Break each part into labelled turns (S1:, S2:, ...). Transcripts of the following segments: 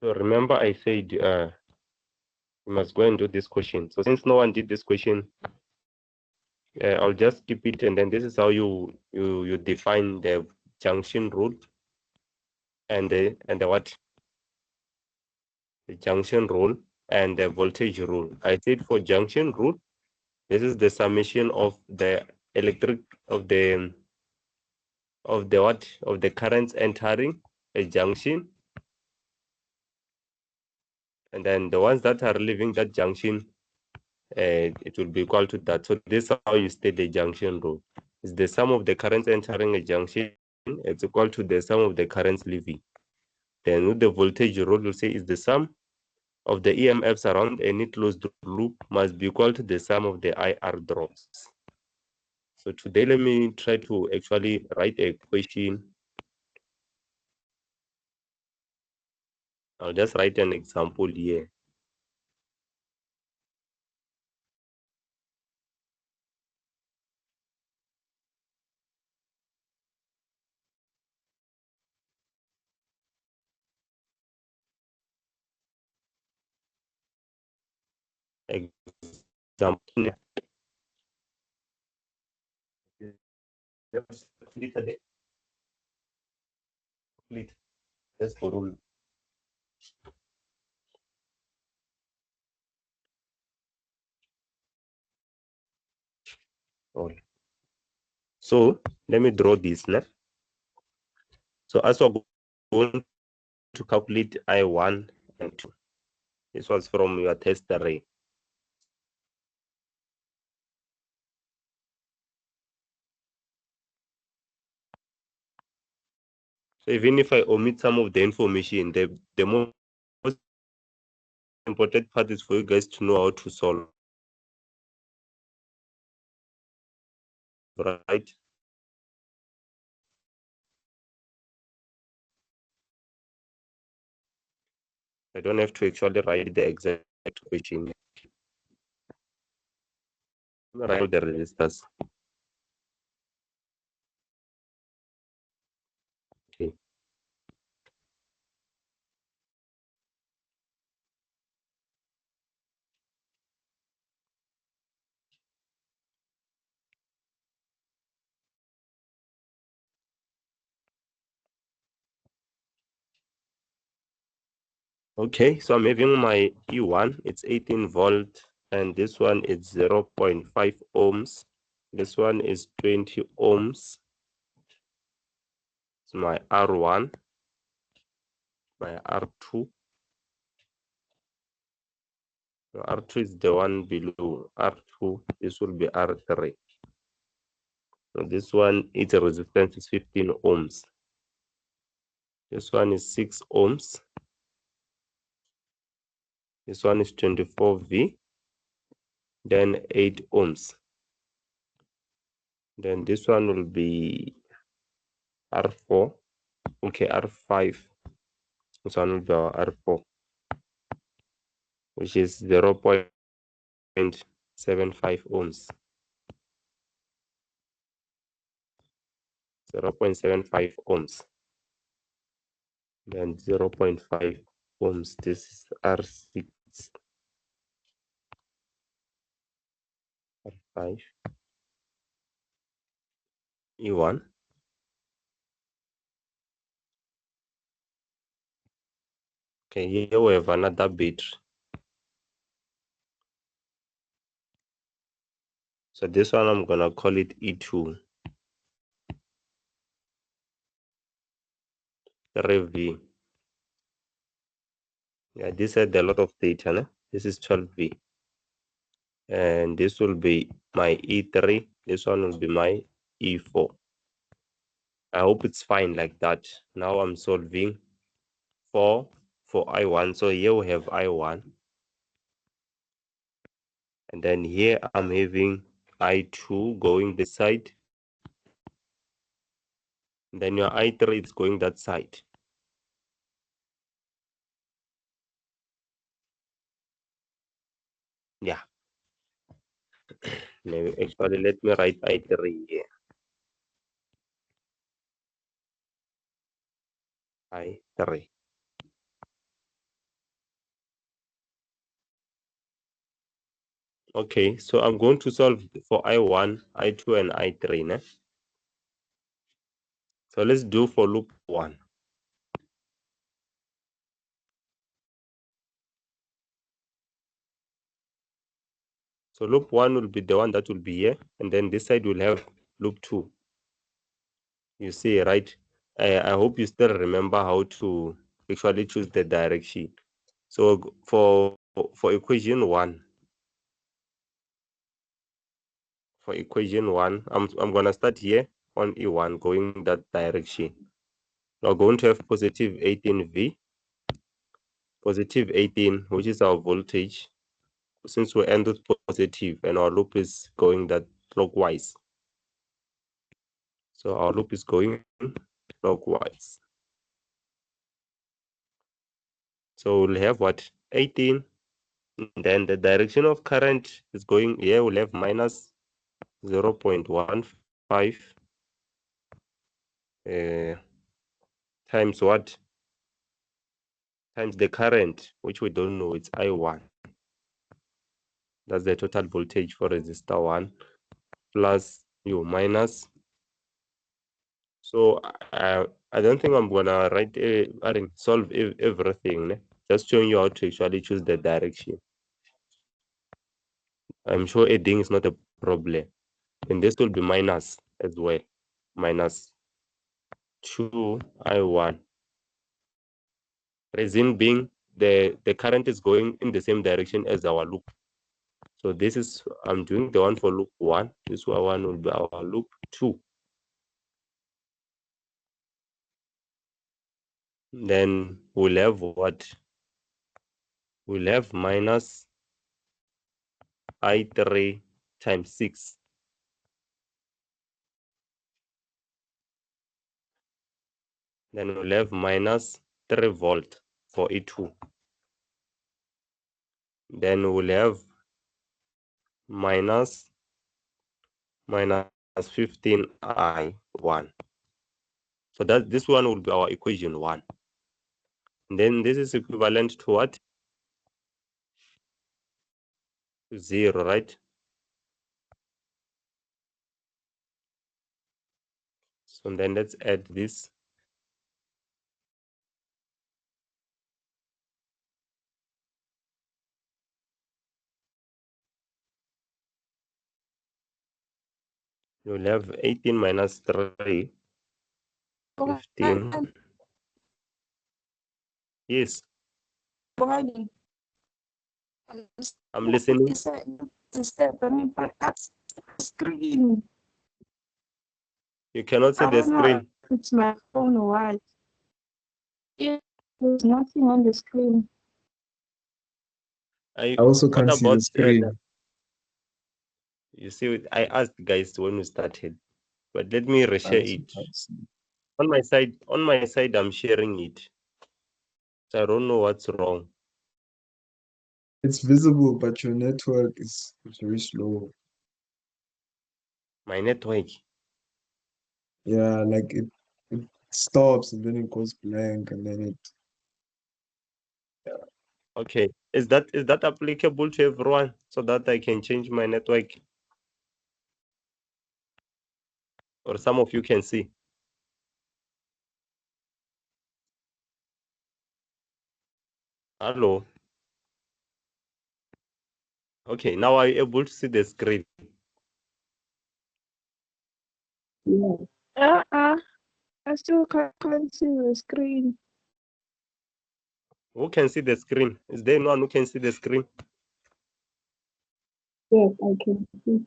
S1: So remember I said you must go and do this question. So since no one did this question, I'll just skip it, and then this is how you define the junction rule and the what? The junction rule and the voltage rule. I said for junction rule, this is the summation of the electric of the what? Of the currents entering a junction, and then the ones that are leaving that junction, it will be equal to that. So this is how you state the junction rule. It's the sum of the currents entering a junction, it's equal to the sum of the currents leaving. Then with the voltage rule, we'll say is the sum of the EMFs around any closed loop must be equal to the sum of the IR drops. So today, let me try to actually write a question. I'll just write an example here. Example. Just for rule. All. So let me draw this now. So as we're going to calculate I1 and 2, this was from your test array. So even if I omit some of the information, the most important part is for you guys to know how to solve, right? I don't have to actually write the exact question. Write the resistors. Okay. Okay, so I'm having my E1, it's 18 volt, and this one is 0.5 ohms. This one is 20 ohms. It's my R1, my R2. R2 is the one below R2. This will be R3. So this one, its resistance is 15 ohms. This one is 6 ohms. This one is 24V. Then 8 ohms. Then this one will be R4. Okay, R5. This one will be our R4, which is 0.75 ohms. 0.75 ohms. Then 0.5 ohms. This is R6. R5. E1. Okay, here we have another battery. So this one I'm gonna call it E2. 3V. Yeah, this had a lot of data, né? This is 12V. And this will be my E3. This one will be my E4. I hope it's fine like that. Now I'm solving for I1. So here we have I1. And then here I'm having I2 going this side. And then your I3 is going that side. Yeah. Maybe actually let me write I3 here. I3. Okay, so I'm going to solve for I1, I2, and I3. Ne? So let's do for loop 1. So loop 1 will be the one that will be here, and then this side will have loop 2. You see, right? I hope you still remember how to actually choose the direction. So for equation 1, I'm gonna start here on E1 going that direction. We're going to have positive 18V, positive 18, which is our voltage. Since we end with positive and our loop is going that clockwise. So our loop is going clockwise. So we'll have what? 18. Then the direction of current is going here. We'll have minus 0.15 times what? Times the current, which we don't know, it's I1. That's the total voltage for resistor 1 plus U minus. So I don't think I'm gonna write solve everything. Ne? Just showing you how to actually choose the direction. I'm sure adding is not a problem. And this will be minus as well. Minus 2I1. Reason being the current is going in the same direction as our loop. So this is, I'm doing the one for loop 1. This one will be our loop 2. Then we'll have what? We'll have minus I3 times 6. Then we'll have minus 3 volt for E2. Then we'll have minus 15I1. So that this one will be our equation 1. And then this is equivalent to what? 0, right? So then let's add this. You'll have 18 minus 3, 15. Yes, I'm listening.
S2: Screen.
S1: You cannot see the screen.
S2: It's my phone or what? Yeah, there's nothing on the screen.
S3: I also
S1: What
S3: can't see the
S1: about
S3: screen.
S1: you see, I asked guys when we started, but let me
S3: I
S1: reshare
S3: also
S1: it.
S3: can't see.
S1: On my side, I'm sharing it. So I don't know what's wrong.
S3: It's visible, but your network is very slow.
S1: My network.
S3: Yeah, like it stops and then it goes blank and then it.
S1: Okay. Is that applicable to everyone so that I can change my network? Or some of you can see? Hello. Okay, now I'm able to see the screen.
S2: Yeah. I still can't see the screen.
S1: Who can see the screen? Is there anyone who can see the screen?
S2: Yes, I can see.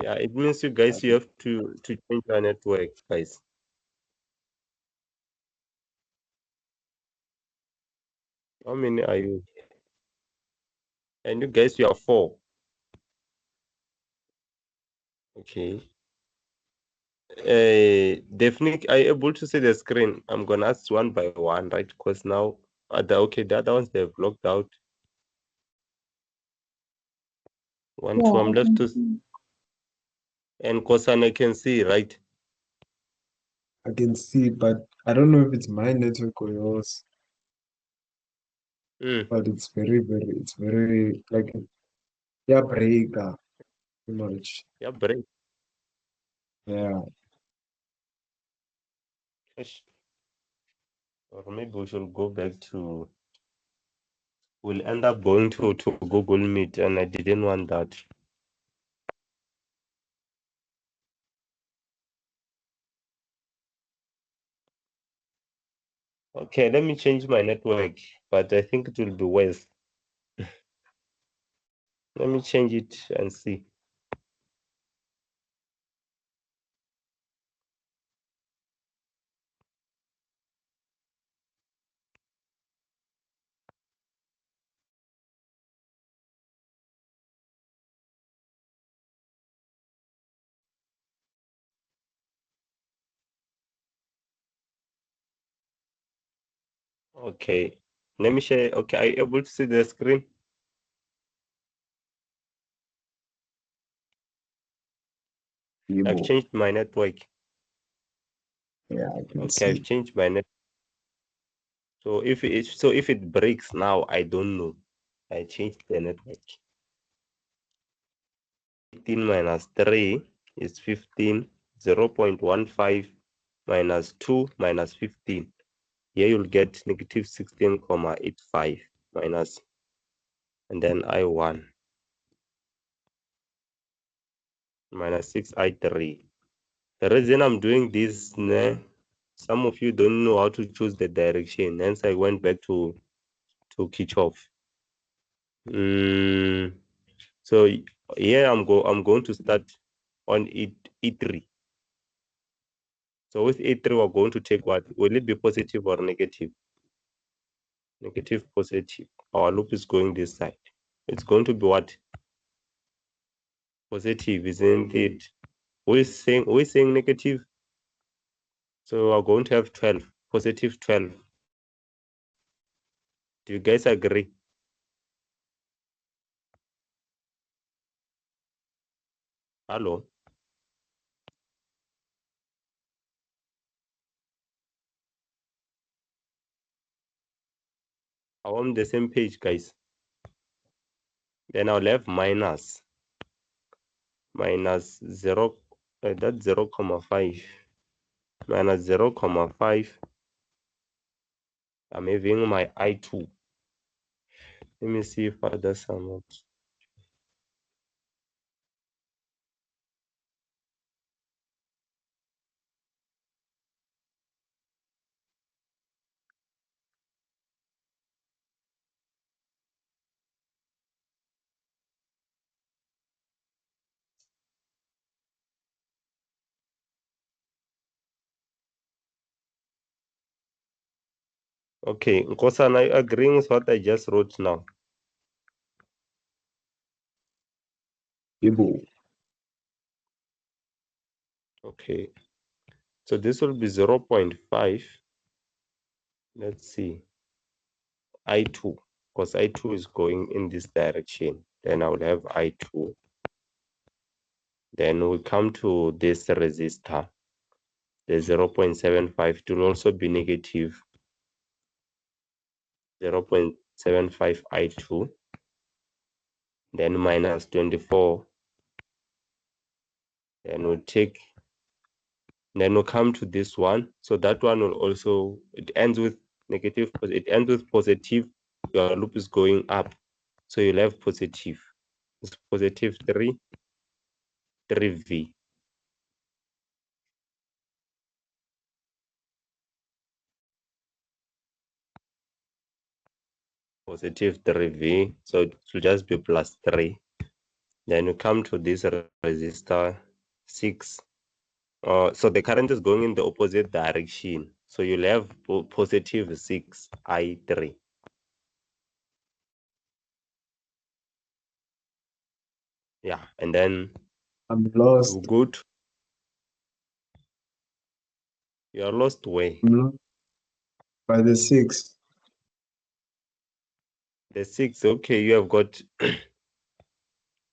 S1: Yeah, it means you guys you have to change your network, guys. How many are you? And you guys you are 4. Okay. Definitely are you able to see the screen? I'm gonna ask one by one, right? Because now the other ones they've logged out. 1, 2,
S2: Yeah,
S1: I'm
S2: I
S1: left
S2: can
S1: to
S2: see.
S1: and Kosan I can see, right?
S3: I can see, but I don't know if it's my network or yours.
S1: Mm.
S3: But it's very, very, it's very like Yeah, breaker. Pretty much.
S1: Yeah, break.
S3: Yeah.
S1: Ish. Or maybe we should go back to. We'll end up going to Google Meet, and I didn't want that. Okay, let me change my network, but I think it will be worse. Let me change it and see. Okay, let me share. Okay, are you able to see the screen? I've
S3: Evil.
S1: changed my network.
S3: Yeah, I can
S1: Okay, I've
S3: see.
S1: changed my net. So if it breaks now, I don't know. I changed the network. 15 minus 3 is 15. 0.15 minus 2 minus 15. Here you'll get negative 16,85 minus, and then I1 minus 6I3. The reason I'm doing this, some of you don't know how to choose the direction. Hence, I went back to Kitchoff. So here I'm going to start on E3. So with E3, we're going to take what? Will it be positive or negative? Negative, positive. Our loop is going this side. It's going to be what? Positive, isn't it? We're saying negative. So we're going to have 12, positive 12. Do you guys agree? Hello? I'm on the same page, guys. Then I'll have minus 0, that's 0, 0.5 minus 0, 0.5. I'm having my I2. Let me see if others are not. Okay, Nkosan, are you agreeing with what I just wrote now?
S3: Evil.
S1: Okay, so this will be 0.5. Let's see, I2, because I2 is going in this direction. Then I will have I2. Then we come to this resistor. The 0.75, it will also be negative. 0.75 I2. Then minus 24. Then we'll come to this one. So that one will also, it ends with negative, it ends with positive. Your loop is going up. So you'll have positive. It's positive 3V. Positive 3V. So it will just be plus 3. Then you come to this resistor 6. So the current is going in the opposite direction. So you'll have positive 6I3. Yeah, and then
S3: I'm
S1: you
S3: lost.
S1: go to, you're lost way.
S3: I'm lost by the 6.
S1: The 6, okay, you have got,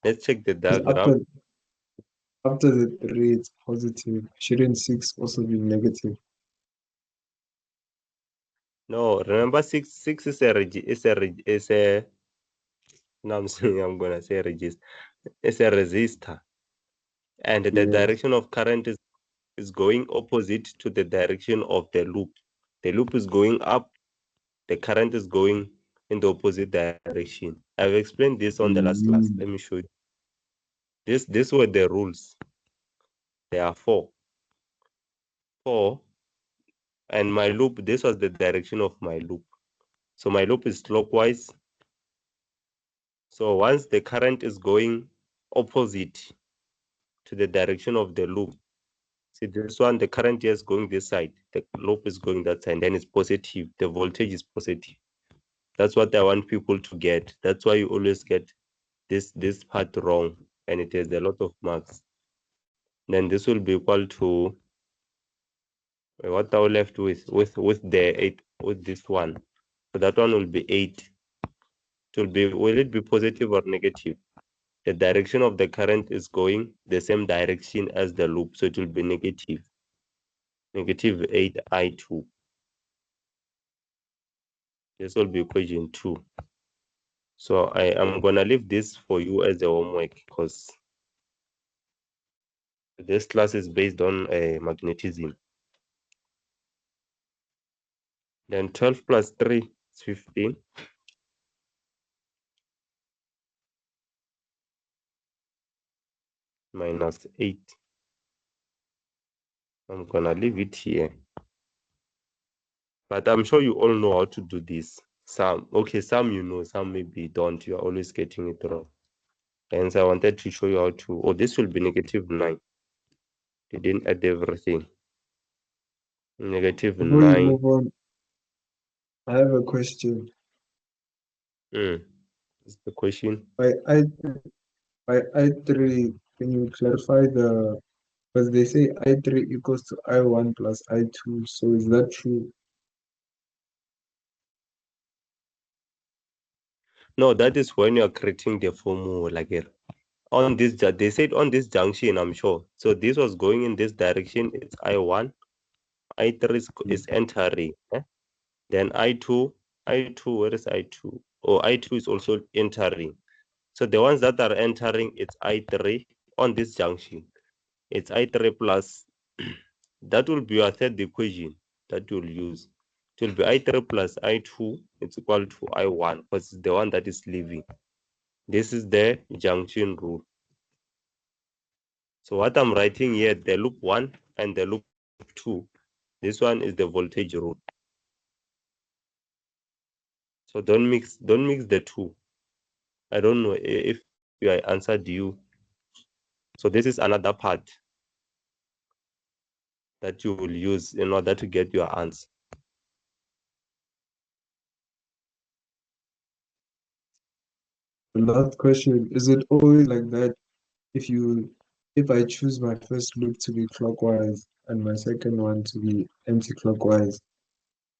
S1: let's check the
S3: 'Cause
S1: diagram.
S3: after the 3, it's positive. Shouldn't 6 also be negative?
S1: No, remember 6 is a Now I'm saying I'm gonna say resist. It's a resistor, and the
S3: Yes.
S1: direction of current is going opposite to the direction of the loop. The loop is going up, the current is going in the opposite direction. I've explained this on the last class. Let me show you. These were the rules. There are four. And my loop, this was the direction of my loop. So my loop is clockwise. So once the current is going opposite to the direction of the loop, see this one, the current here is going this side, the loop is going that side, then it's positive, the voltage is positive. That's what I want people to get. That's why you always get this part wrong, and it has a lot of marks. Then this will be equal to what are we left with the 8, with this one. So that one will be 8. Will it be positive or negative? The direction of the current is going the same direction as the loop, so it will be negative 8I2. This will be equation 2. So I am gonna leave this for you as a homework, because this class is based on magnetism. Then 12 plus 3 is 15. Minus 8. I'm gonna leave it here. But I'm sure you all know how to do this. Some you know, some maybe don't. You're always getting it wrong. Hence, I wanted to show you how to. Oh, this will be negative 9. You didn't add everything. Negative
S3: Before you
S1: 9.
S3: move on, I have a question.
S1: Is the question?
S3: By I3, can you clarify because they say I3 equals to I1 plus I2, so is that true?
S1: No, that is when you're creating the formula. Like on this, they said on this junction, I'm sure. So this was going in this direction. It's I1. I3 is entering. Then I2, where is I2? Oh, I2 is also entering. So the ones that are entering, it's I3 on this junction. It's I3 plus, that will be your third equation that you'll use. It will be I3 plus I2, it's equal to I1, because it's the one that is leaving. This is the junction rule. So what I'm writing here, the loop 1 and the loop 2, this one is the voltage rule. So don't mix the two. I don't know if I answered you. So this is another part that you will use in order to get your answer.
S3: The last question, is it always like that if I choose my first loop to be clockwise and my second one to be anti-clockwise,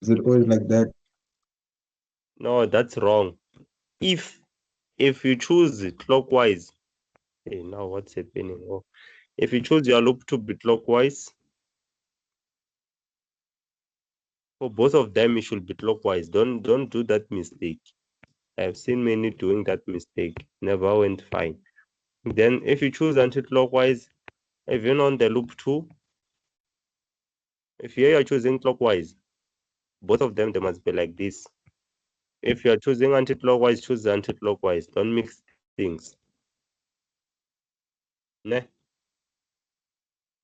S3: is it always like that?
S1: No, that's wrong. If you choose clockwise, hey, now what's happening? Oh, if you choose your loop to be clockwise, for both of them, it should be clockwise. Don't do that mistake. I've seen many doing that mistake. Never went fine. Then if you choose anti-clockwise, even on the loop 2, if here you're choosing clockwise, both of them, they must be like this. If you're choosing anti-clockwise, choose anti-clockwise. Don't mix things. Ne?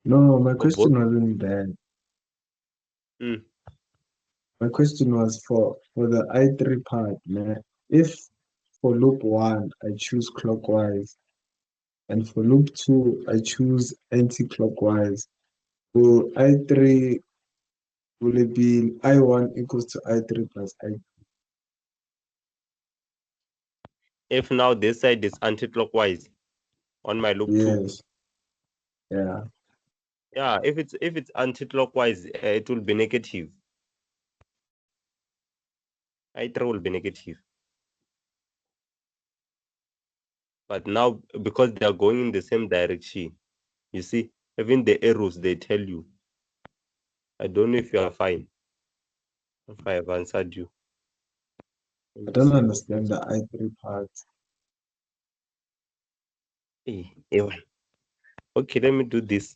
S3: No, my
S1: For both.
S3: question wasn't that.
S1: Mm.
S3: My question was for the I3 part, man. If for loop 1 I choose clockwise and for loop 2 I choose anti-clockwise, will I3 will it be I1 equals to I3 plus I?
S1: If now this side is anti-clockwise on my loop 2.
S3: Yes. Yeah.
S1: Yeah, if it's anti-clockwise, it will be negative. I3 will be negative. But now, because they are going in the same direction, you see, even the arrows, they tell you. I don't know if you are fine, if I have answered you. Let
S3: I
S1: me
S3: don't
S1: see.
S3: understand the I3 part.
S1: Okay, let me do this.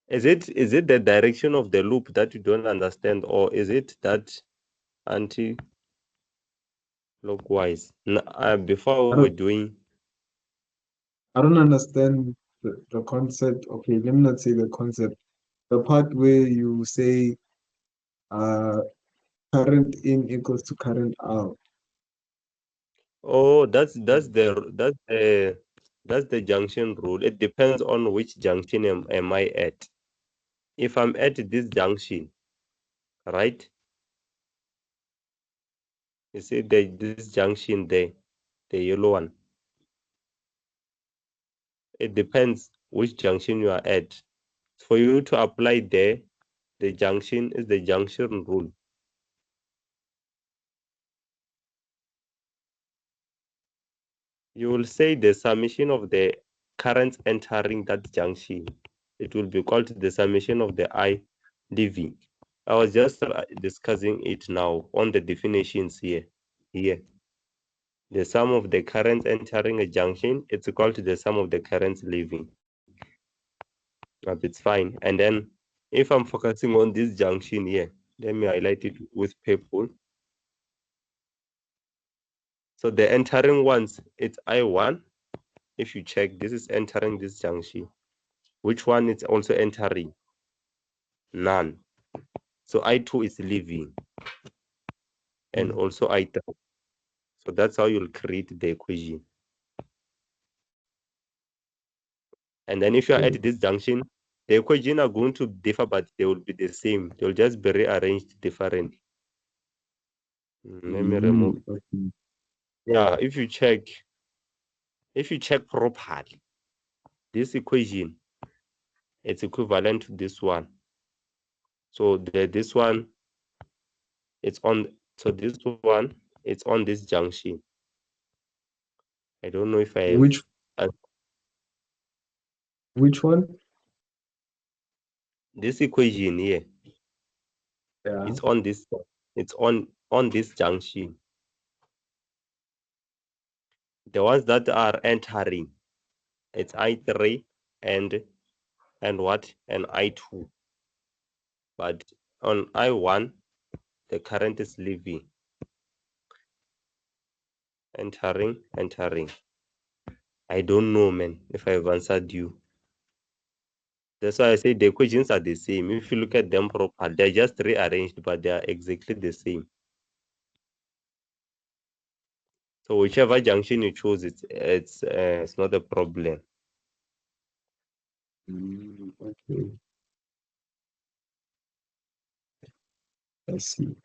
S1: Is it the direction of the loop that you don't understand, or is it that anti-clockwise? Before we were doing.
S3: I don't understand the concept. Okay, let me not say the concept. The part where you say current in equals to current out.
S1: Oh, that's the junction rule. It depends on which junction am I at. If I'm at this junction, right? You see this junction there, the yellow one. It depends which junction you are at. For you to apply there, the junction is the junction rule. You will say the summation of the currents entering that junction. It will be called the summation of the I leaving. I was just discussing it now on the definitions here. Here, the sum of the currents entering a junction, it's equal to the sum of the currents leaving. But it's fine. And then if I'm focusing on this junction here, let me highlight it with purple. So the entering ones, it's I1. If you check, this is entering this junction. Which one is also entering? None. So I2 is leaving, and also I3. So that's how you'll create the equation. And then if you're at this junction, the equation are going to differ, but they will be the same. They'll just be rearranged differently. Let me remove.
S3: Okay.
S1: Yeah, if you check properly, this equation, it's equivalent to this one. So this one, it's on. So this one, it's on this junction. I don't know if I have.
S3: Which one?
S1: This equation here.
S3: Yeah.
S1: It's on this. It's on this junction. The ones that are entering, it's I3 and what? And I2. But on I1, the current is leaving. Entering. I don't know, man, if I've answered you. That's why I say the equations are the same. If you look at them properly, they're just rearranged, but they are exactly the same. So whichever junction you choose, it's not a problem.
S3: Okay. I see.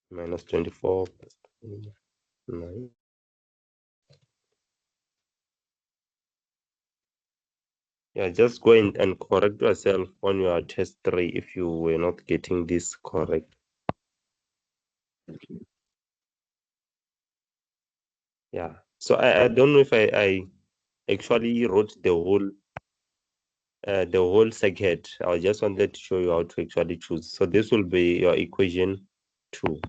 S1: Minus 24 plus 9. Yeah, just go in and correct yourself on your test 3 if you were not getting this correct. Yeah. So I don't know if I actually wrote the whole circuit. I just wanted to show you how to actually choose. So this will be your equation 2,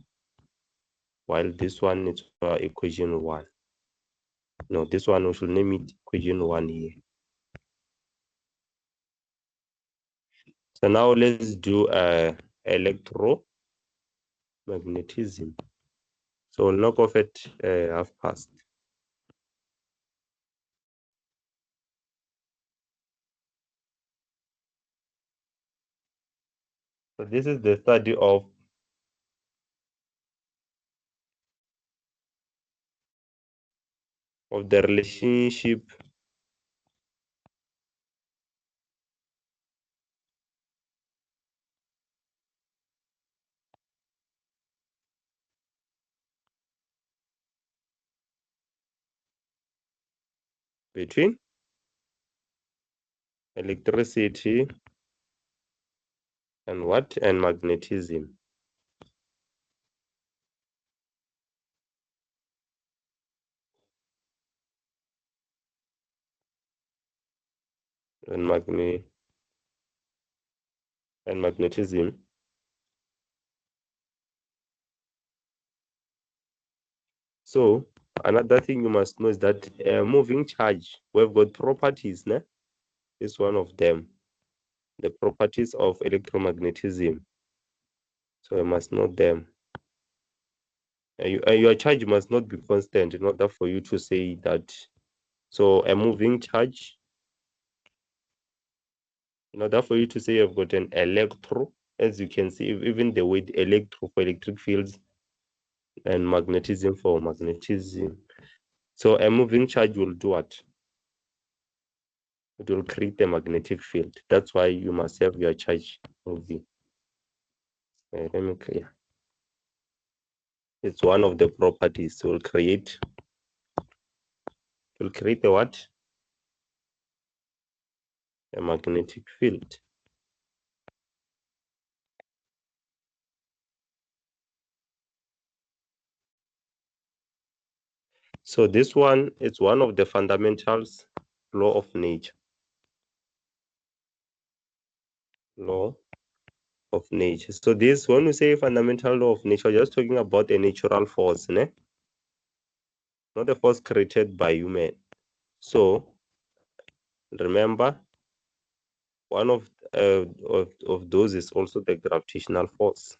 S1: while this one is your equation 1. No, this one we should name it equation 1 here. So now let's do electromagnetism. So we'll knock off at half past. So this is the study of the relationship between electricity and what? And magnetism. And magnetism. So another thing you must know is that moving charge, we've got properties, ne? Is one of them. The properties of electromagnetism. So you must know them. Your charge must not be constant in order for you to say that. So a moving charge, in order for you to say you've got an electro, as you can see, even the word electro for electric fields and magnetism for magnetism. So a moving charge will do what? It will create a magnetic field. That's why you must have your charge moving. Let me clear. It's one of the properties. It will create a what? A magnetic field. So this one is one of the fundamentals, law of nature. Law of nature. So this, when we say fundamental law of nature, just talking about a natural force, ne? Not a force created by human. So remember, one of those is also the gravitational force.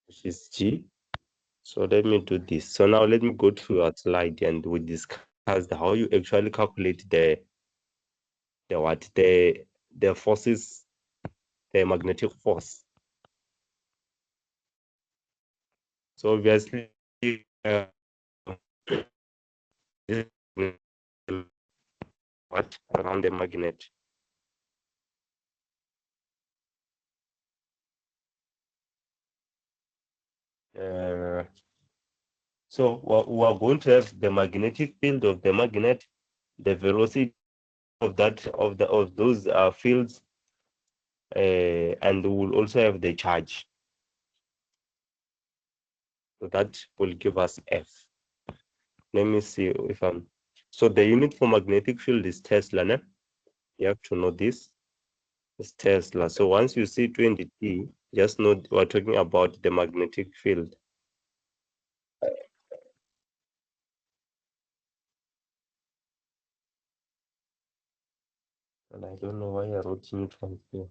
S1: Which is G. So let me do this. So now let me go to your slide and we discuss how you actually calculate the forces, the magnetic force. So obviously, what around the magnet? So we're going to have the magnetic field of the magnet, the velocity of those fields, and we will also have the charge. So that will give us F. Let me see if I'm. So the unit for magnetic field is Tesla, ne? You have to know this. It's Tesla. So once you see 20T, just know we're talking about the magnetic field. And I don't know why I wrote neutrons here.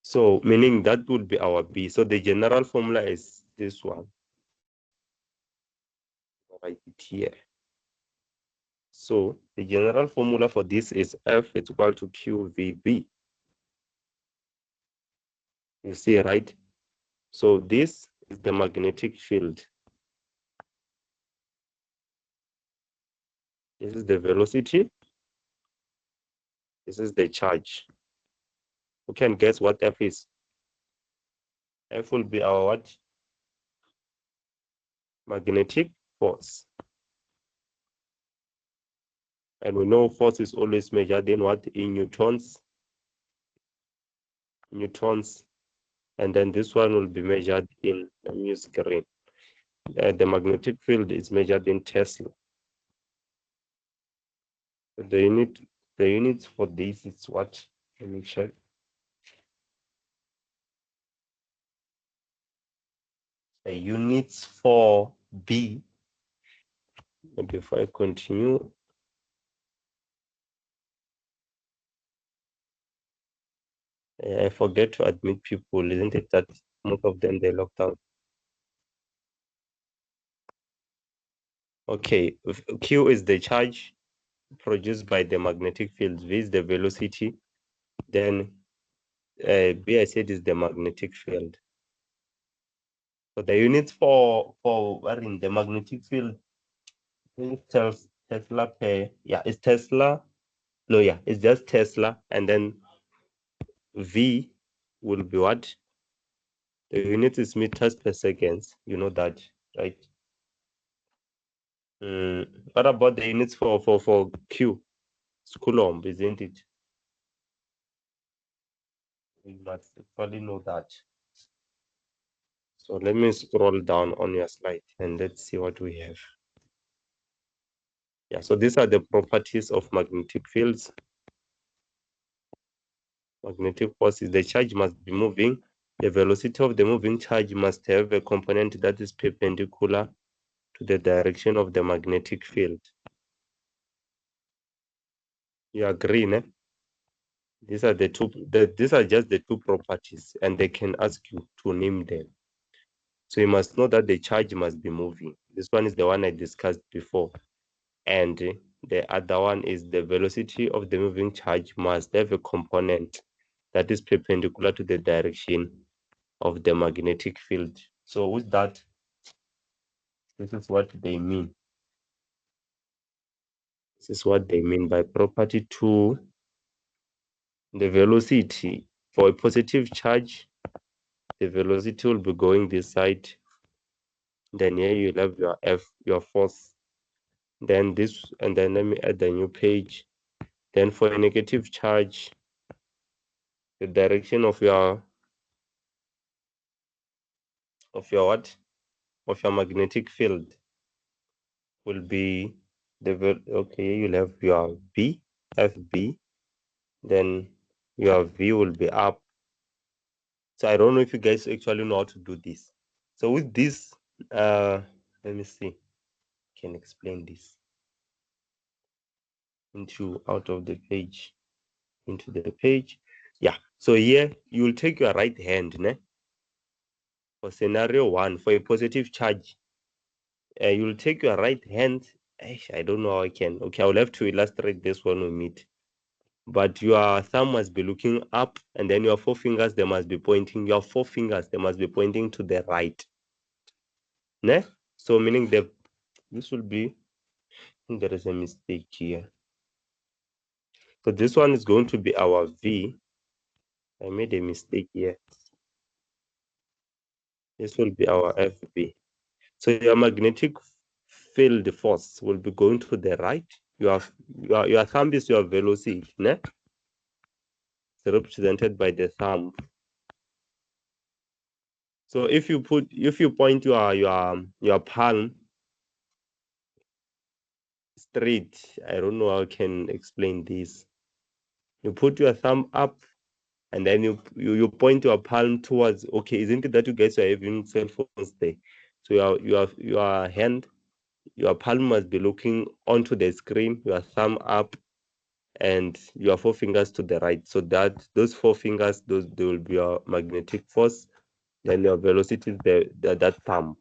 S1: So meaning that would be our B. So the general formula is this one. Write it here. So the general formula for this is F is equal to QVB. You see, right? So this is the magnetic field. This is the velocity. This is the charge. You can guess what F is. F will be our what? Magnetic force. And we know force is always measured in what? In newtons. Newtons. And then this one will be measured in, let me use green. The magnetic field is measured in Tesla. The unit for this is what? Let me check. The units for B. And before I continue, I forget to admit people, isn't it that most of them they locked out? Okay, Q is the charge produced by the magnetic field. V is the velocity. Then B, I said, is the magnetic field. So the units for in the magnetic field is Tesla per, yeah, it's Tesla. No, yeah, it's just Tesla. And then V will be what? The unit is meters per second. You know that, right? What about the units for Q? It's Coulomb, isn't it? You must actually know that. So let me scroll down on your slide and let's see what we have. Yeah, so these are the properties of magnetic fields. Magnetic force is the charge must be moving. The velocity of the moving charge must have a component that is perpendicular to the direction of the magnetic field. You agree, ne? These are these are just the two properties, and they can ask you to name them. So you must know that the charge must be moving. This one is the one I discussed before. And the other one is the velocity of the moving charge must have a component that is perpendicular to the direction of the magnetic field. So with that, this is what they mean. This is what they mean by property 2. The velocity for a positive charge, the velocity will be going this side. Then here you have your F, your force. Then this, and then let me add a new page. Then for a negative charge, the direction of your what? Of your magnetic field will be okay, you'll have your B, FB, then your V will be up. So I don't know if you guys actually know how to do this. So with this, let me see. I can explain this out of the page, into the page. Yeah. So here you will take your right hand, ne? For scenario 1, for a positive charge, you will take your right hand. I don't know how I can. Okay, I will have to illustrate this when we meet. But your thumb must be looking up, and then your 4 fingers, they must be pointing. Your 4 fingers, they must be pointing to the right. Ne? So meaning that this will be, there is a mistake here. So this one is going to be our V. I made a mistake here. This will be our FB. So your magnetic field force will be going to the right. Your thumb is your velocity, ne? It's represented by the thumb. So if you point your palm straight, I don't know how I can explain this. You put your thumb up, and then you point your palm towards. Okay, isn't it that you guys are having cell phones there? So your hand, your palm must be looking onto the screen. Your thumb up, and your 4 fingers to the right. So that those 4 fingers, they will be your magnetic force. Then your velocity is that thumb.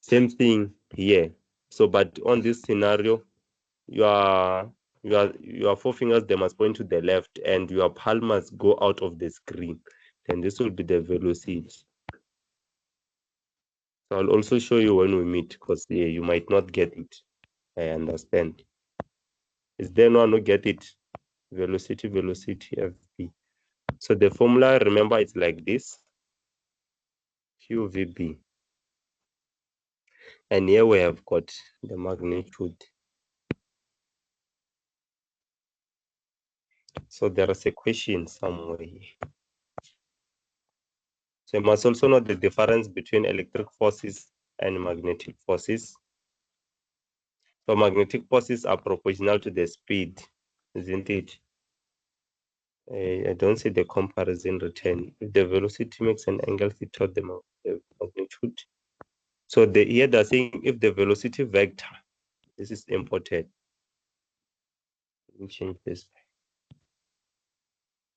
S1: Same thing here. So, but on this scenario, your 4 fingers, they must point to the left, and your palm must go out of the screen. Then this will be the velocity. So I'll also show you when we meet, because yeah, you might not get it. I understand. Is there no one who get it? Velocity, FV. So the formula, remember, it's like this. QVB. And here we have got the magnitude. So there is a question somewhere. So you must also know the difference between electric forces and magnetic forces. So magnetic forces are proportional to the speed, isn't it? I don't see the comparison written. If the velocity makes an angle theta, the magnitude. So here they're saying if the velocity vector, this is important. Let me change this.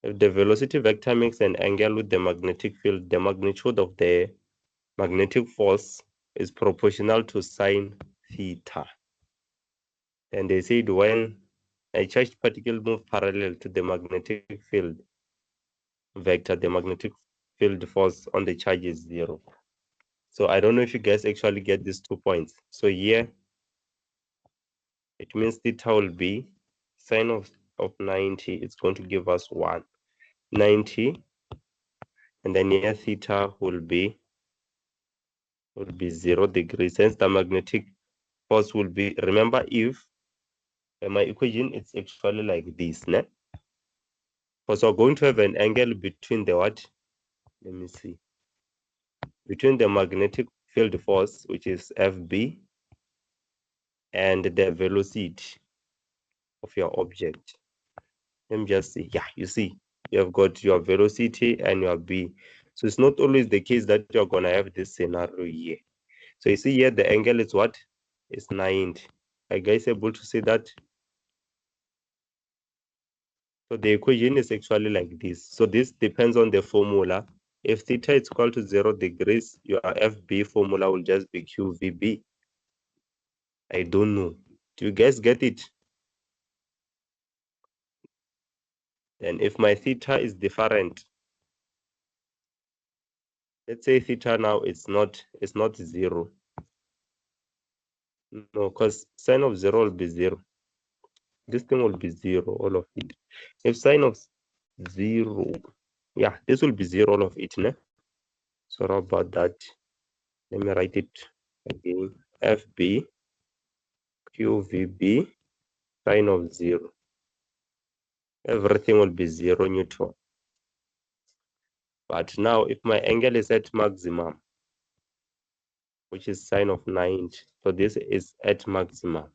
S1: If the velocity vector makes an angle with the magnetic field, the magnitude of the magnetic force is proportional to sine theta. And they said when a charged particle moves parallel to the magnetic field vector, the magnetic field force on the charge is 0. So I don't know if you guys actually get these 2 points. So here, it means theta will be sine of 90. It's going to give us 190. And then here theta will be 0 degrees. Since the magnetic force will be, remember, if my equation is actually like this, ne? Because we're going to have an angle between the what? Let me see. Between the magnetic field force, which is FB, and the velocity of your object. Let me just see. Yeah, you see, you have got your velocity and your B. So it's not always the case that you're gonna have this scenario here. So you see here the angle is what? It's 90. Are you guys able to see that? So the equation is actually like this. So this depends on the formula. If theta is equal to 0 degrees, your FB formula will just be QVB. I don't know. Do you guys get it? And if my theta is different, let's say theta now it's not 0. No, because sine of 0 will be 0. This thing will be 0, all of it. If sine of 0, yeah, this will be 0, all of it. Ne? Sorry about that. Let me write it again. FB QVB sine of 0. Everything will be 0 Newton. But now if my angle is at maximum, which is sine of 90, so this is at maximum.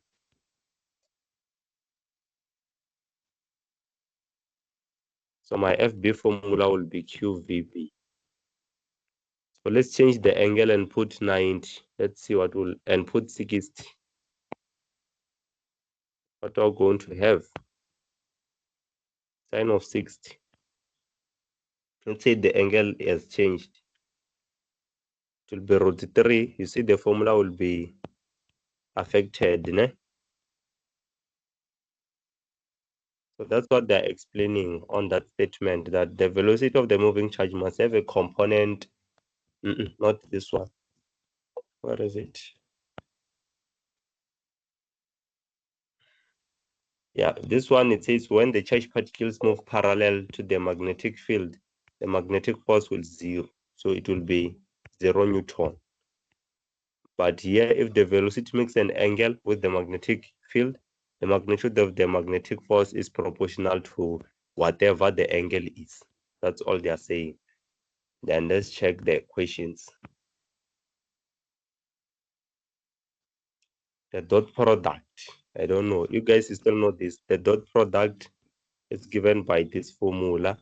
S1: So my FB formula will be QVB. So let's change the angle and put 90. Let's see what will, and put 60. What are we going to have? Sine of 60. Let's say the angle has changed. It will be root 3. You see the formula will be affected. Ne? So that's what they're explaining on that statement, that the velocity of the moving charge must have a component. Not this one. Where is it? Yeah, this one, it says when the charged particles move parallel to the magnetic field, the magnetic force will 0. So it will be 0 Newton. But here, if the velocity makes an angle with the magnetic field, the magnitude of the magnetic force is proportional to whatever the angle is. That's all they are saying. Then let's check the equations. The dot product, I don't know. You guys still know this. The dot product is given by this formula.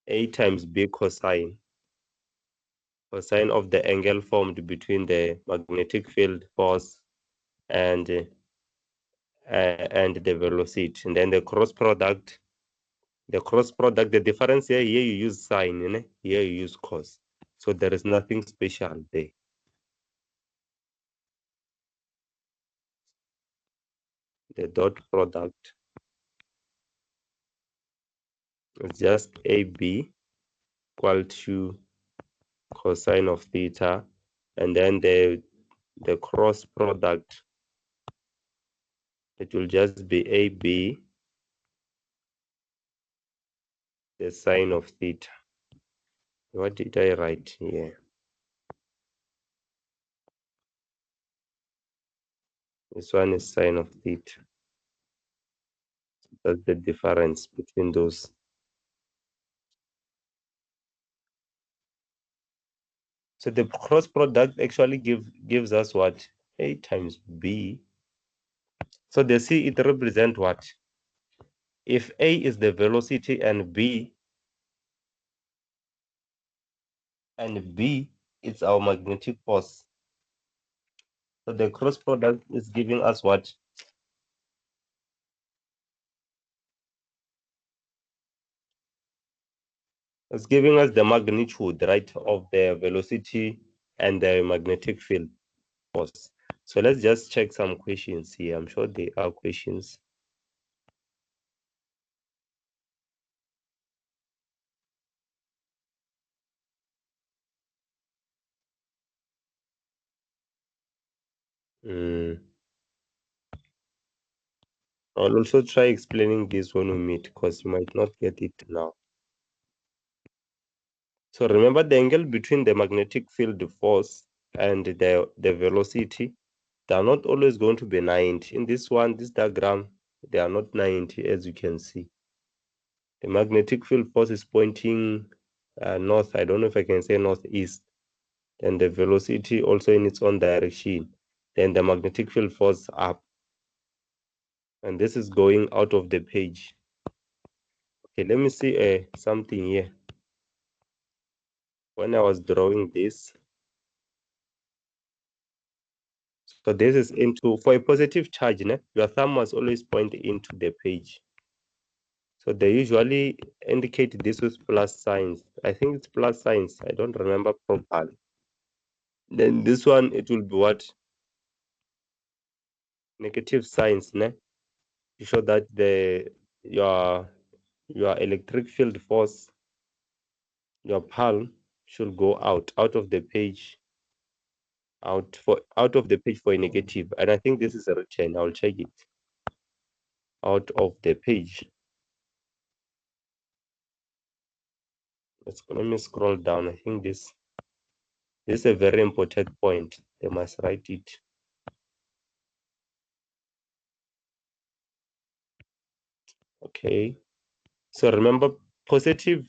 S1: A times B cosine of the angle formed between the magnetic field force and the velocity. And then the cross product, the difference here you use sine, here you use cos. So there is nothing special there. The dot product is just AB equal to cosine of theta, and then the cross product, it will just be AB, the sine of theta. What did I write here? This one is sine of theta. That's the difference between those. So the cross product actually gives us what? A times B. So the C, it represents what? If A is the velocity and B is our magnetic force. So the cross product is giving us what? It's giving us the magnitude, right, of the velocity and the magnetic field force. So let's just check some questions here. I'm sure there are questions. I'll also try explaining this when we meet, because you might not get it now. So remember the angle between the magnetic field force and the velocity. They are not always going to be 90. In this one, this diagram, they are not 90, as you can see. The magnetic field force is pointing north. I don't know if I can say northeast. Then the velocity also in its own direction. Then the magnetic field force up. And this is going out of the page. Okay, let me see something here. When I was drawing this, so this is for a positive charge, your thumb must always point into the page. So they usually indicate this with plus signs. I think it's plus signs. I don't remember properly. Then this one, it will be what? Negative signs, to show that your electric field force, your palm should go out of the page, out of the page for a negative. And I think this is a written. I'll check it. Out of the page. Let me scroll down. I think this is a very important point. They must write it. Okay. So remember, positive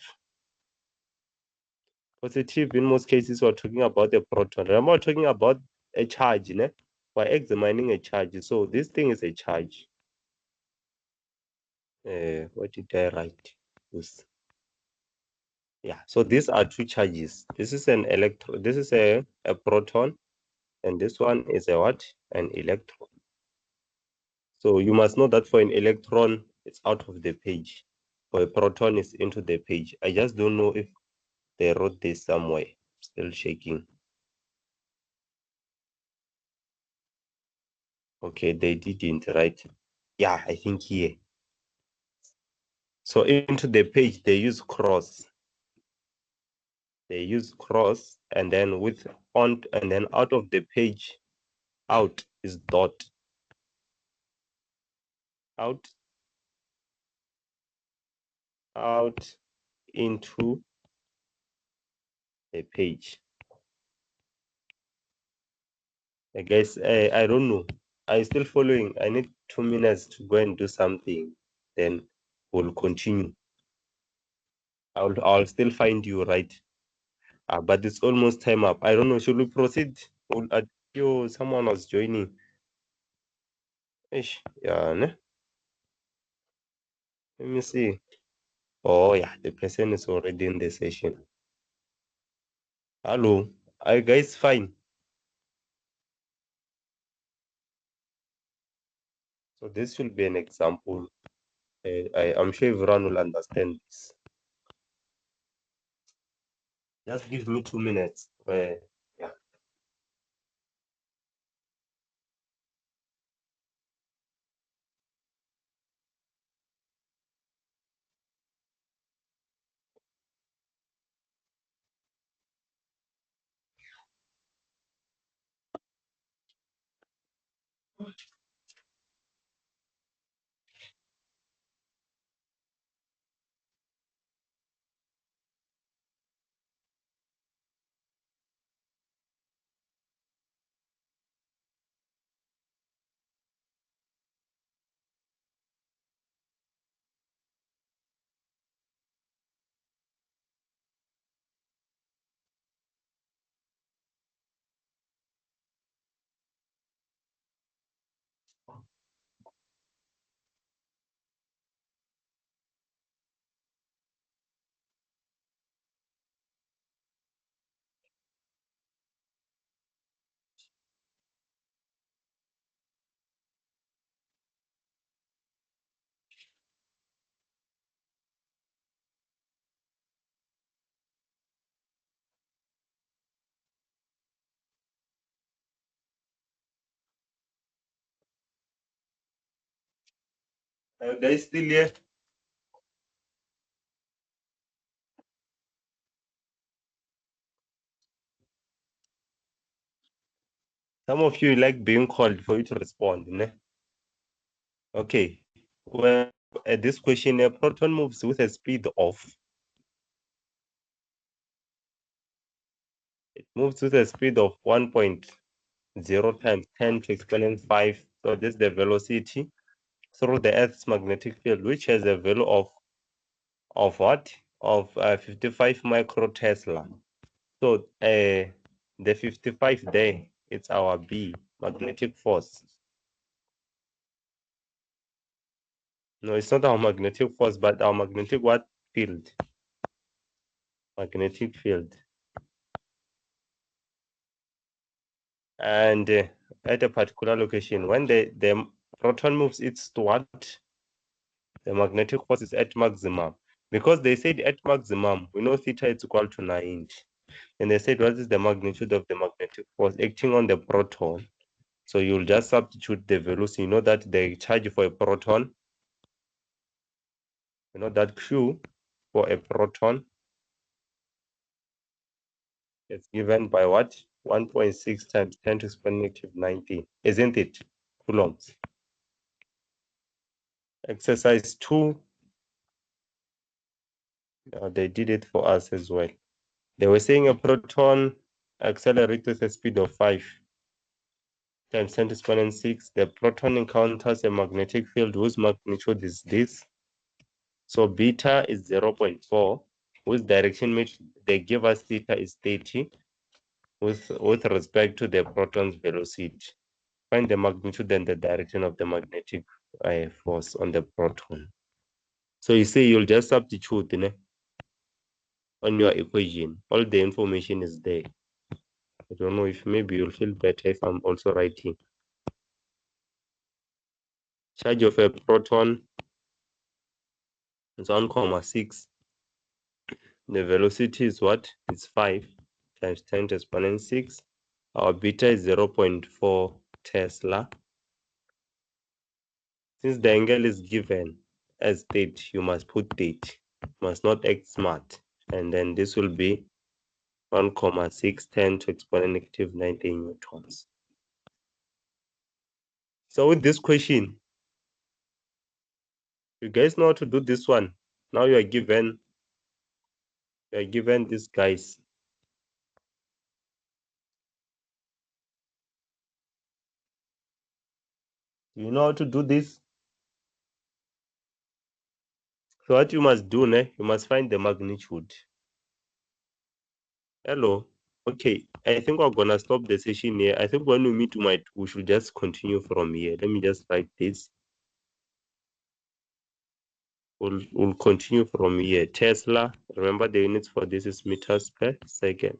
S1: in most cases we're talking about the proton. Remember, we're talking about a charge, we're examining a charge. So this thing is a charge. What did I write? This. Yeah, so these are two charges. This is an electron, this is a proton, and this one is a what? An electron. So you must know that for an electron, it's out of the page. For a proton, it's into the page. I just don't know if they wrote this somewhere. Still shaking. Okay, they didn't, right? Yeah, I think here. So into the page, they use cross. They use cross, and then with on, and then out of the page, out is dot. Out into the page. I guess I don't know. I'm still following. I need 2 minutes to go and do something. Then we'll continue. I'll still find you, right? But it's almost time up. I don't know. Should we proceed? Someone was joining. Ish, yeah, let me see. Oh yeah, the person is already in the session. Hello, are you guys fine? So this will be an example. I'm sure everyone will understand this. Just give me 2 minutes. Yeah. Are you guys still here? Some of you like being called for you to respond, Okay. Well, at this question, a proton moves with a speed of. It moves with a speed of 1 point. 0 times 10 to exponent 5. So this is the velocity through the Earth's magnetic field, which has a value of what? Of 55 micro Tesla. So the 55 there, it's our B, magnetic force. No, it's not our magnetic force, but our magnetic what? Field. Magnetic field. And at a particular location, when the proton moves its toward, the magnetic force is at maximum. Because they said at maximum, we know theta is equal to 90. And they said, what is the magnitude of the magnetic force acting on the proton? So you'll just substitute the velocity. You know that the charge for a proton, you know that Q for a proton is given by what? 1.6 times 10 to the power negative 19, isn't it? Coulombs. Exercise 2, they did it for us as well. They were saying a proton accelerates with a speed of 5 times 10 to the power 6. The proton encounters a magnetic field whose magnitude is this. So beta is 0.4, whose direction which they give us theta is 30 with respect to the proton's velocity. Find the magnitude and the direction of the magnetic force on the proton. So you see, you'll just substitute on your equation. All the information is there. I don't know if maybe you'll feel better if I'm also writing. Charge of a proton is 1,6. The velocity is what? It's 5 times 10 to the power 6. Our beta is 0.4 Tesla. Since the angle is given as 30, you must put 30. You must not act smart. And then this will be 1,610 to exponent negative 19 newtons. So with this question, you guys know how to do this one. Now you are given these guys. You know how to do this? So what you must do, you must find the magnitude. Hello. Okay, I think we're gonna stop the session here. I think when we meet, we should just continue from here. Let me just write this. We'll continue from here. Tesla, remember the units for this is meters per second.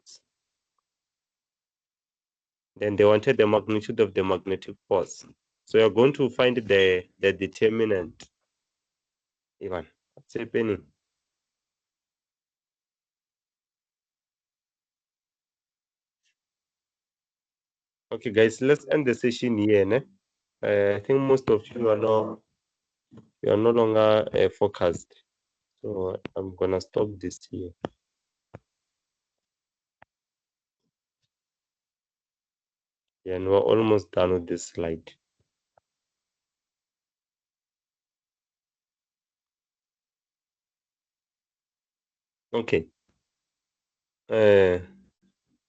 S1: Then they wanted the magnitude of the magnetic force. So you're going to find the determinant. Ivan, what's happening? Okay, guys, let's end the session here. I think most of you are no longer focused. So I'm gonna stop this here. Yeah, and we're almost done with this slide. Okay. Yeah,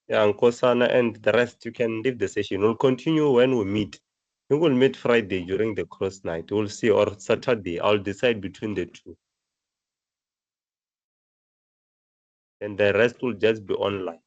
S1: Nkosana and the rest, you can leave the session. We'll continue when we meet. We will meet Friday during the cross night. We'll see, or Saturday. I'll decide between the two. And the rest will just be online.